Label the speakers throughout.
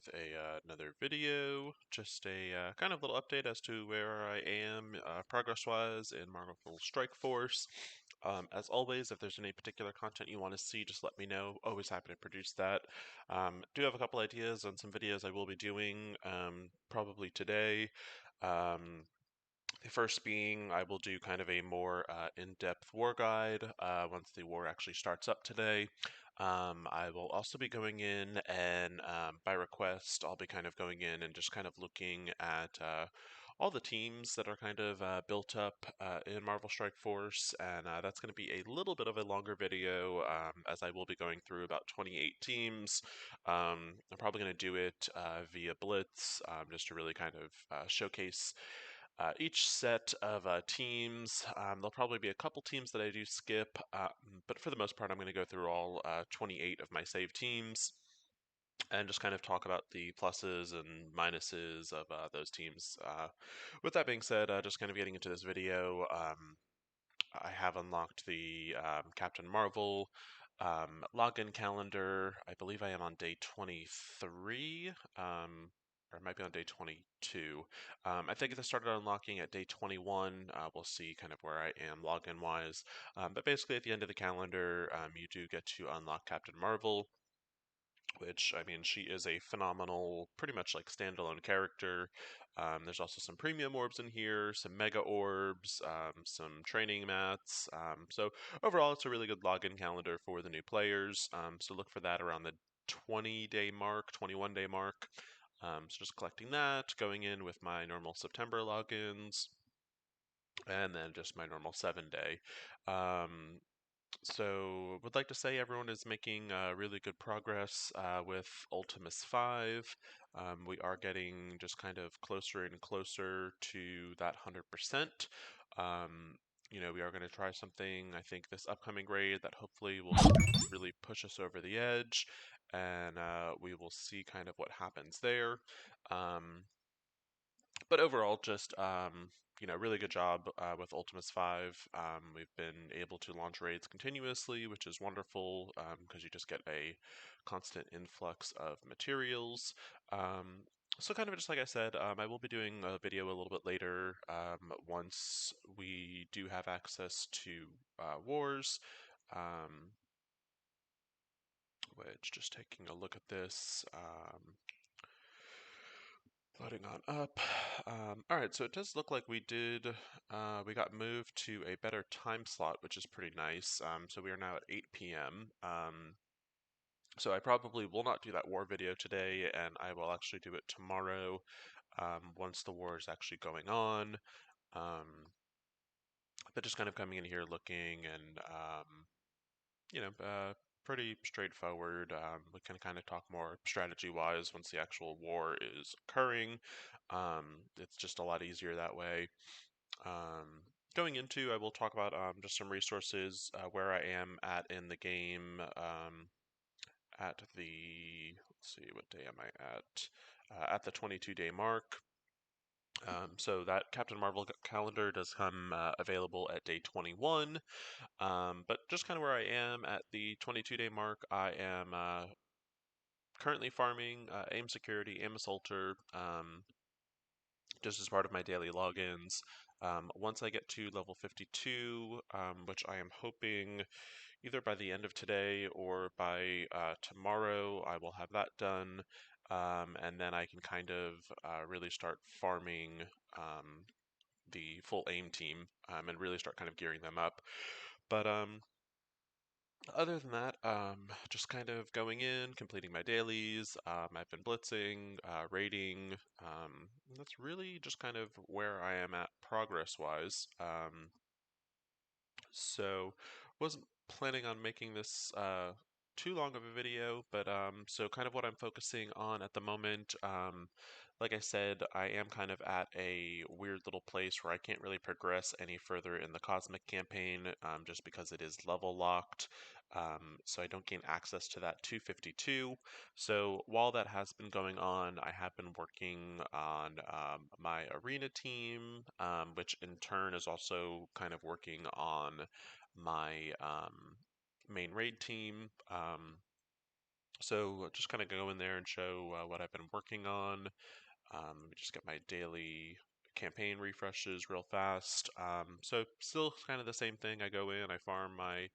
Speaker 1: with another video, just a kind of little update as to where I am progress-wise in Marvel Strike Force. As always, if there's any particular content you want to see, just let me know. Always happy to produce that. Do have a couple ideas on some videos I will be doing probably today. The first being I will do kind of a more in-depth war guide once the war actually starts up today. I will also be going in and by request, I'll be kind of going in and just kind of looking at all the teams that are kind of built up in Marvel Strike Force, and that's going to be a little bit of a longer video as I will be going through about 28 teams. I'm probably going to do it via Blitz just to really kind of showcase each set of teams. There'll probably be a couple teams that I do skip, but for the most part, I'm going to go through all 28 of my saved teams and just kind of talk about the pluses and minuses of those teams. With that being said, just kind of getting into this video, I have unlocked the Captain Marvel login calendar. I believe I am on day 23. Or it might be on day 22. I think I started unlocking at day 21. We'll see kind of where I am login wise. But basically, at the end of the calendar, you do get to unlock Captain Marvel, which, I mean, she is a phenomenal, pretty much like standalone character. There's also some premium orbs in here, some mega orbs, some training mats. So overall, it's a really good login calendar for the new players. So look for that around the 20-day mark, 21-day mark. So just collecting that, going in with my normal September logins, and then just my normal 7-day. So would like to say everyone is making really good progress with Ultimus 5. We are getting just kind of closer and closer to that 100%. We are going to try something, I think, this upcoming raid that hopefully will really push us over the edge, and we will see kind of what happens there. But overall, just really good job with Ultimus 5. We've been able to launch raids continuously, which is wonderful because you just get a constant influx of materials. So kind of just like I said, I will be doing a video a little bit later once we do have access to wars. Which, just taking a look at this, loading on up. All right, so it does look like we got moved to a better time slot, which is pretty nice. So we are now at 8 p.m. So I probably will not do that war video today, and I will actually do it tomorrow once the war is actually going on. But just kind of coming in here looking and, pretty straightforward. We can kind of talk more strategy-wise once the actual war is occurring. It's just a lot easier that way. Going into, I will talk about just some resources where I am at in the game. At the, let's see, what day am I at? At the 22-day mark. So that Captain Marvel calendar does come available at day 21. But just kind of where I am at the 22-day mark, I am currently farming AIM Security, AIM Assaulter, just as part of my daily logins. Once I get to level 52, which I am hoping either by the end of today or by tomorrow, I will have that done. And then I can kind of really start farming the full AIM team and really start kind of gearing them up. But other than that, just kind of going in, completing my dailies. I've been blitzing, raiding. That's really just kind of where I am at progress-wise. So wasn't planning on making this too long of a video, but so kind of what I'm focusing on at the moment, like I said, I am kind of at a weird little place where I can't really progress any further in the Cosmic campaign, just because it is level locked, so I don't gain access to that 252. So while that has been going on, I have been working on my arena team, which in turn is also kind of working on my main raid team. So just kind of go in there and show what I've been working on. Let me just get my daily campaign refreshes real fast. So still kind of the same thing. I go in, I farm my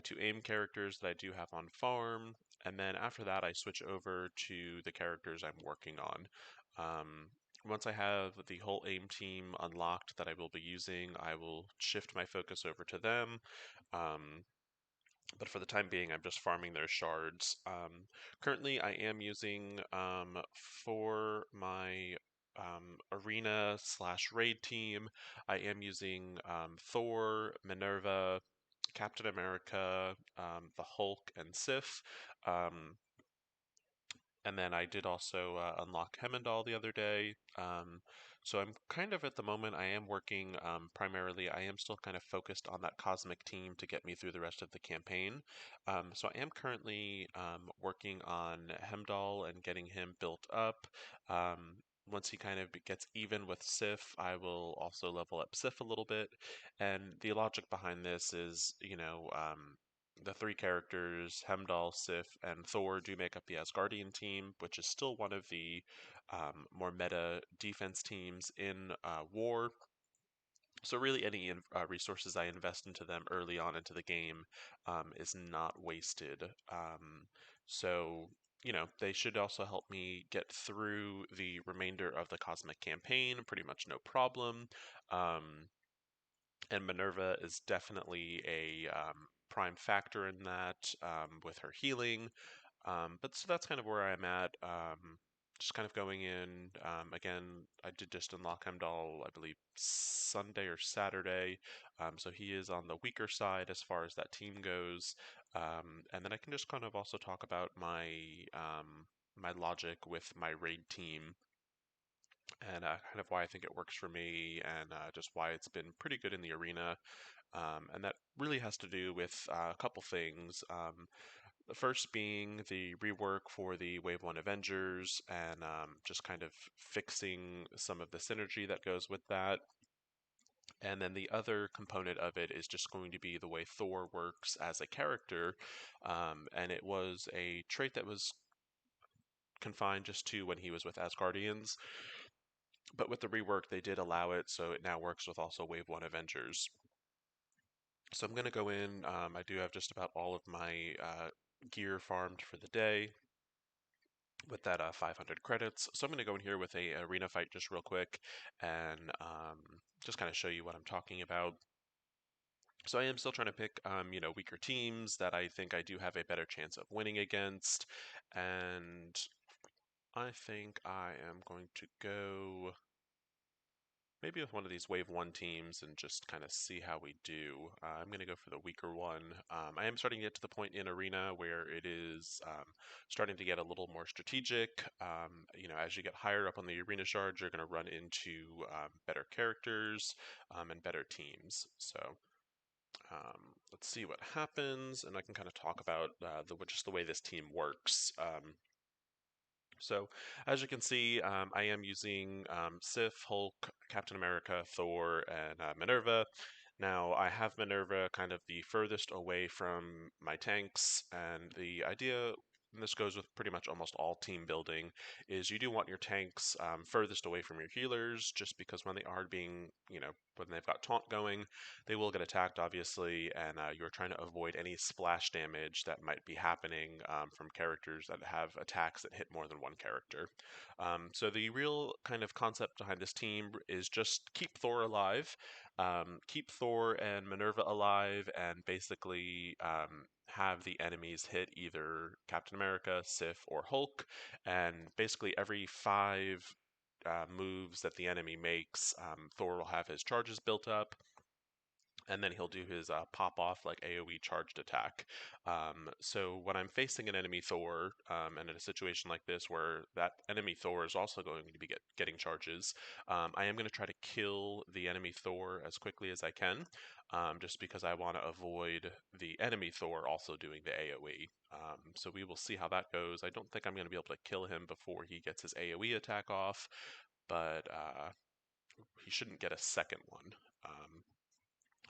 Speaker 1: two aim characters that I do have on farm, and then after that I switch over to the characters I'm working on. Um, Once I have the whole aim team unlocked that I will be using, I will shift my focus over to them. Um, but for the time being, I'm just farming their shards. Currently, I am using for my arena slash raid team, I am using Thor, Minerva, Captain America, the Hulk, and Sif. Um, and then I did also unlock Hemendall the other day. So I'm kind of at the moment, I am working primarily, I am still kind of focused on that cosmic team to get me through the rest of the campaign. So I am currently working on Hemdall and getting him built up. Once he kind of gets even with Sif, I will also level up Sif a little bit. And the logic behind this is, the three characters, Hemdall, Sif, and Thor, do make up the Asgardian team, which is still one of the more meta defense teams in War. So really, any resources I invest into them early on into the game is not wasted. So they should also help me get through the remainder of the Cosmic campaign, pretty much no problem. Um, and Minerva is definitely a prime factor in that with her healing. But so that's kind of where I'm at. Just kind of going in. Again, I did just unlock Hemdall, I believe, Sunday or Saturday. So he is on the weaker side as far as that team goes. And then I can just kind of also talk about my logic with my raid team and kind of why I think it works for me and just why it's been pretty good in the arena. And that really has to do with a couple things. The first being the rework for the Wave 1 Avengers and just kind of fixing some of the synergy that goes with that. And then the other component of it is just going to be the way Thor works as a character. And it was a trait that was confined just to when he was with Asgardians. But with the rework, they did allow it, so it now works with also Wave 1 Avengers. So I'm going to go in. I do have just about all of my gear farmed for the day with that 500 credits. So I'm going to go in here with a arena fight just real quick and just kind of show you what I'm talking about. So I am still trying to pick, weaker teams that I think I do have a better chance of winning against. And I think I am going to go maybe with one of these Wave 1 teams and just kind of see how we do. I'm going to go for the weaker one. I am starting to get to the point in Arena where it is starting to get a little more strategic. As you get higher up on the Arena shards, you're going to run into better characters and better teams. So let's see what happens, and I can kind of talk about just the way this team works. So, as you can see, I am using Sif, Hulk, Captain America, Thor, and Minerva. Now, I have Minerva kind of the furthest away from my tanks, and the idea, and this goes with pretty much almost all team building, is you do want your tanks furthest away from your healers, just because when they are being, when they've got taunt going, they will get attacked, obviously, and you're trying to avoid any splash damage that might be happening from characters that have attacks that hit more than one character. So the real kind of concept behind this team is just keep Thor alive, keep Thor and Minerva alive, and basically have the enemies hit either Captain America, Sif, or Hulk, and basically every five moves that the enemy makes, Thor will have his charges built up, and then he'll do his pop off like AoE charged attack. So when I'm facing an enemy Thor, and in a situation like this where that enemy Thor is also going to be getting charges, I am going to try to kill the enemy Thor as quickly as I can, just because I want to avoid the enemy Thor also doing the AoE. So we will see how that goes. I don't think I'm going to be able to kill him before he gets his AoE attack off, but he shouldn't get a second one.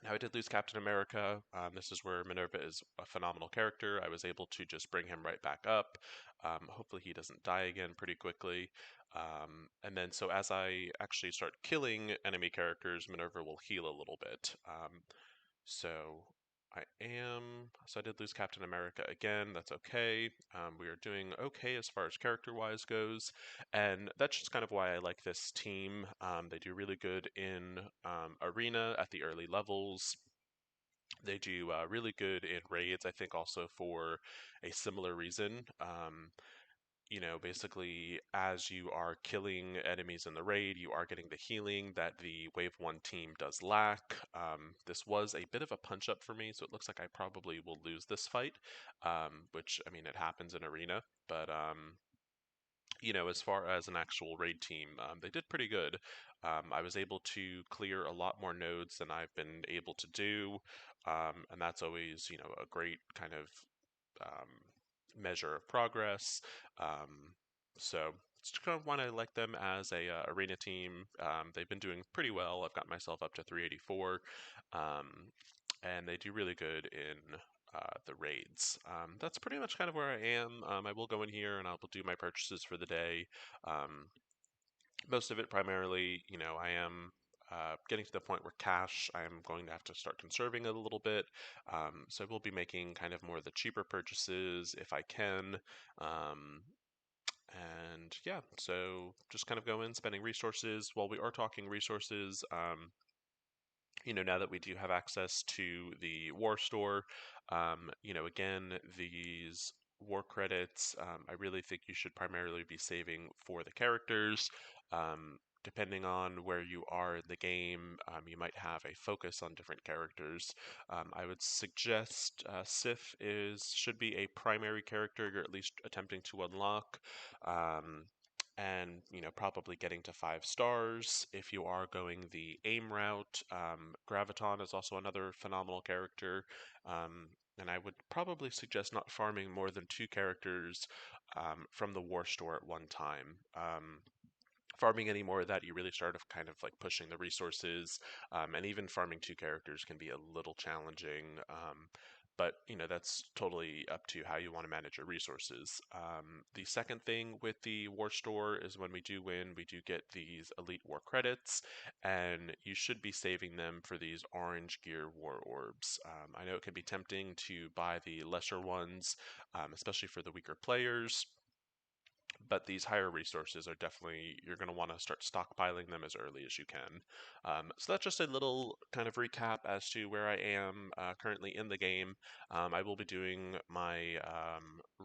Speaker 1: Now, I did lose Captain America. This is where Minerva is a phenomenal character. I was able to just bring him right back up. Hopefully, he doesn't die again pretty quickly. And then, so as I actually start killing enemy characters, Minerva will heal a little bit. So so I did lose Captain America again. That's okay. We are doing okay as far as character-wise goes, and that's just kind of why I like this team. They do really good in arena at the early levels. They do really good in raids, I think, also for a similar reason. Basically, as you are killing enemies in the raid, you are getting the healing that the Wave 1 team does lack. This was a bit of a punch up for me, so it looks like I probably will lose this fight, which, I mean, it happens in Arena, but, as far as an actual raid team, they did pretty good. I was able to clear a lot more nodes than I've been able to do, and that's always, a great kind of um, measure of progress. Um, so it's kind of why I like them as a arena team. They've been doing pretty well. I've got myself up to 384, um, and they do really good in the raids. That's pretty much kind of where I am. I will go in here and I will do my purchases for the day. Um, Most of it primarily, I am getting to the point where cash, I am going to have to start conserving it a little bit. So I will be making kind of more of the cheaper purchases if I can. Um, and yeah, so just kind of go in, spending resources. While we are talking resources, now that we do have access to the war store, again, these war credits, I really think you should primarily be saving for the characters. Depending on where you are in the game, you might have a focus on different characters. I would suggest Sif should be a primary character you're at least attempting to unlock. Um, and probably getting to 5 stars if you are going the aim route. Graviton is also another phenomenal character, and I would probably suggest not farming more than 2 characters from the war store at one time. Farming any more of that, you really start kind of like pushing the resources, and even farming 2 characters can be a little challenging. But that's totally up to how you want to manage your resources. The second thing with the war store is when we do win, we do get these elite war credits, and you should be saving them for these orange gear war orbs. I know it can be tempting to buy the lesser ones, especially for the weaker players, but these higher resources are definitely, you're going to want to start stockpiling them as early as you can. So that's just a little kind of recap as to where I am currently in the game. I will be doing my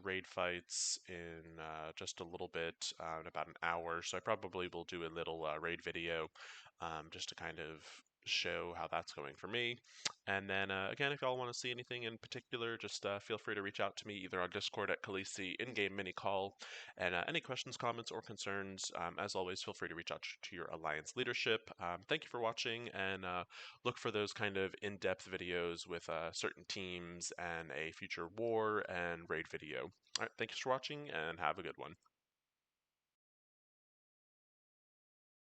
Speaker 1: raid fights in just a little bit, in about an hour, so I probably will do a little raid video just to kind of show how that's going for me. And then again, if y'all want to see anything in particular, just feel free to reach out to me either on Discord at Khaleesi in-game mini call. And any questions, comments, or concerns, as always, feel free to reach out to your Alliance leadership. Thank you for watching, and look for those kind of in-depth videos with certain teams and a future war and raid video. All right, thank you for watching, and have a good one.